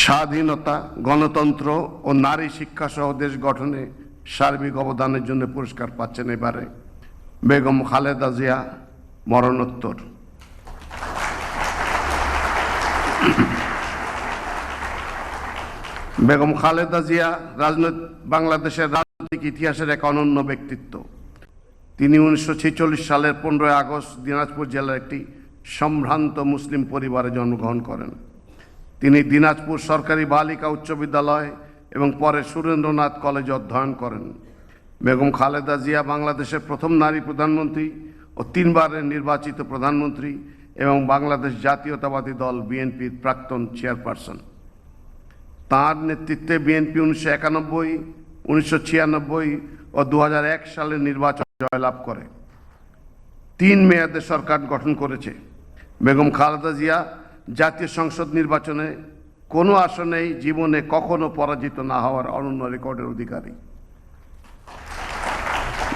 স্বাধীনতা, গণতন্ত্র ও নারী শিক্ষা সহ দেশ গঠনে সার্বিক অবদানের জন্য পুরস্কার পাচ্ছেন এবারে বেগম খালেদা জিয়া মরণোত্তর। বেগম খালেদা জিয়া বাংলাদেশের রাজনৈতিক ইতিহাসের এক অনন্য ব্যক্তিত্ব। তিনি 1946 সালের 15 আগস্ট দিনাজপুর জেলার একটি সম্ভ্রান্ত মুসলিম পরিবারে জন্মগ্রহণ করেন। তিনি দিনাজপুর সরকারি বালিকা উচ্চ বিদ্যালয় এবং পরে সুরেন্দ্রনাথ কলেজে অধ্যয়ন করেন। বেগম খালেদা জিয়া বাংলাদেশের প্রথম নারী প্রধানমন্ত্রী ও 3 বারের নির্বাচিত প্রধানমন্ত্রী এবং বাংলাদেশ জাতীয়তাবাদী দল বিএনপির প্রাক্তন চেয়ারপারসন। তাঁর নেতৃত্বে বিএনপি 1991, 1996 ও 2001 সালের নির্বাচন জয়লাভ করে 3 মেয়াদে সরকার গঠন করেছে। বেগম খালেদা জিয়া জাতীয় সংসদ নির্বাচনে কোনো আসনেই জীবনে কখনো পরাজিত না হওয়ার অনন্য রেকর্ডের অধিকারী।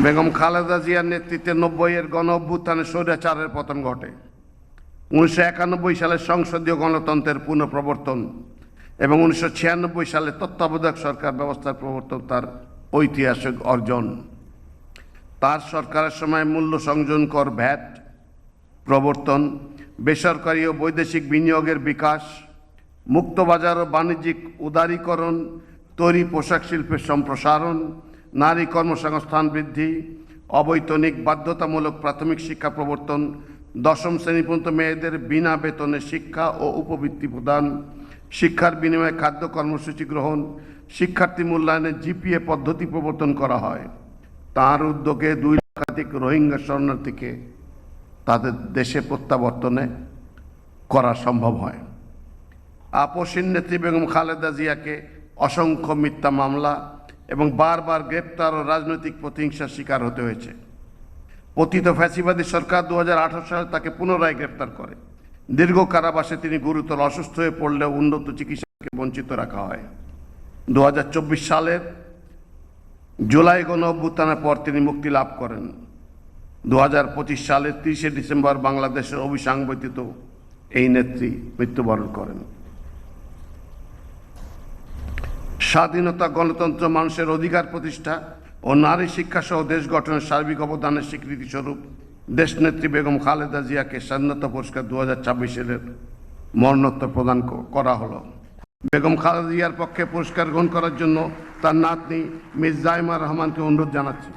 বেগম খালেদা জিয়ার নেতৃত্বে 90-এর গণ অভ্যুত্থানে স্বৈরাচারের পতন ঘটে। 1991 সালে সংসদীয় গণতন্ত্রের পুনঃপ্রবর্তন এবং 1996 সালে তত্ত্বাবধায়ক সরকার ব্যবস্থার প্রবর্তন তার ঐতিহাসিক অর্জন। তার সরকারের সময় মূল্য সংযোজন কর ভ্যাট প্রবর্তন, বেসরকারি ও বৈদেশিক বিনিয়োগের বিকাশ, মুক্তবাজার ও বাণিজ্যিক উদারীকরণ, তৈরি পোশাক শিল্পের সম্প্রসারণ, নারী কর্মসংস্থান বৃদ্ধি, অবৈতনিক বাধ্যতামূলক প্রাথমিক শিক্ষা প্রবর্তন, 10ম শ্রেণী পর্যন্ত মেয়েদের বিনা বেতনে শিক্ষা ও উপবৃত্তি প্রদান, শিক্ষার বিনিময়ে খাদ্য কর্মসূচি গ্রহণ, শিক্ষার্থী মূল্যায়নে জিপিএ পদ্ধতি প্রবর্তন করা হয়। তাঁর উদ্যোগে 2 লক্ষাধিক রোহিঙ্গা শরণার্থীকে তাদের দেশে প্রত্যাবর্তনে করা সম্ভব হয়। আপসীন নেত্রী বেগম খালেদা জিয়াকে অসংখ্য মিথ্যা মামলা এবং বারবার গ্রেপ্তার ও রাজনৈতিক প্রতিহিংসার শিকার হতে হয়েছে। পতিত ফ্যাসিবাদী সরকার 2018 সালে তাকে পুনরায় গ্রেপ্তার করে। দীর্ঘ কারাবাসে তিনি গুরুতর অসুস্থ হয়ে পড়লেও উন্নত চিকিৎসা থেকে বঞ্চিত রাখা হয়। 2024 সালের জুলাই গণ অভ্যুত্থানের পর তিনি মুক্তি লাভ করেন। 2025 সালের 30 ডিসেম্বর বাংলাদেশের অবিসংবাদিত এই নেত্রী মৃত্যুবরণ করেন। স্বাধীনতা, গণতন্ত্র, মানুষের অধিকার প্রতিষ্ঠা ও নারী শিক্ষা সহ দেশ গঠনের সার্বিক অবদানের স্বীকৃতি স্বরূপ দেশনেত্রী বেগম খালেদা জিয়াকে স্বাধীনতা পুরস্কার 2026 মরণোত্তর প্রদান করা হলো। বেগম খালেদা জিয়ার পক্ষে পুরস্কার গ্রহণ করার জন্য তার নাতনি মিস জাইমা রহমানকে অনুরোধ জানাচ্ছি।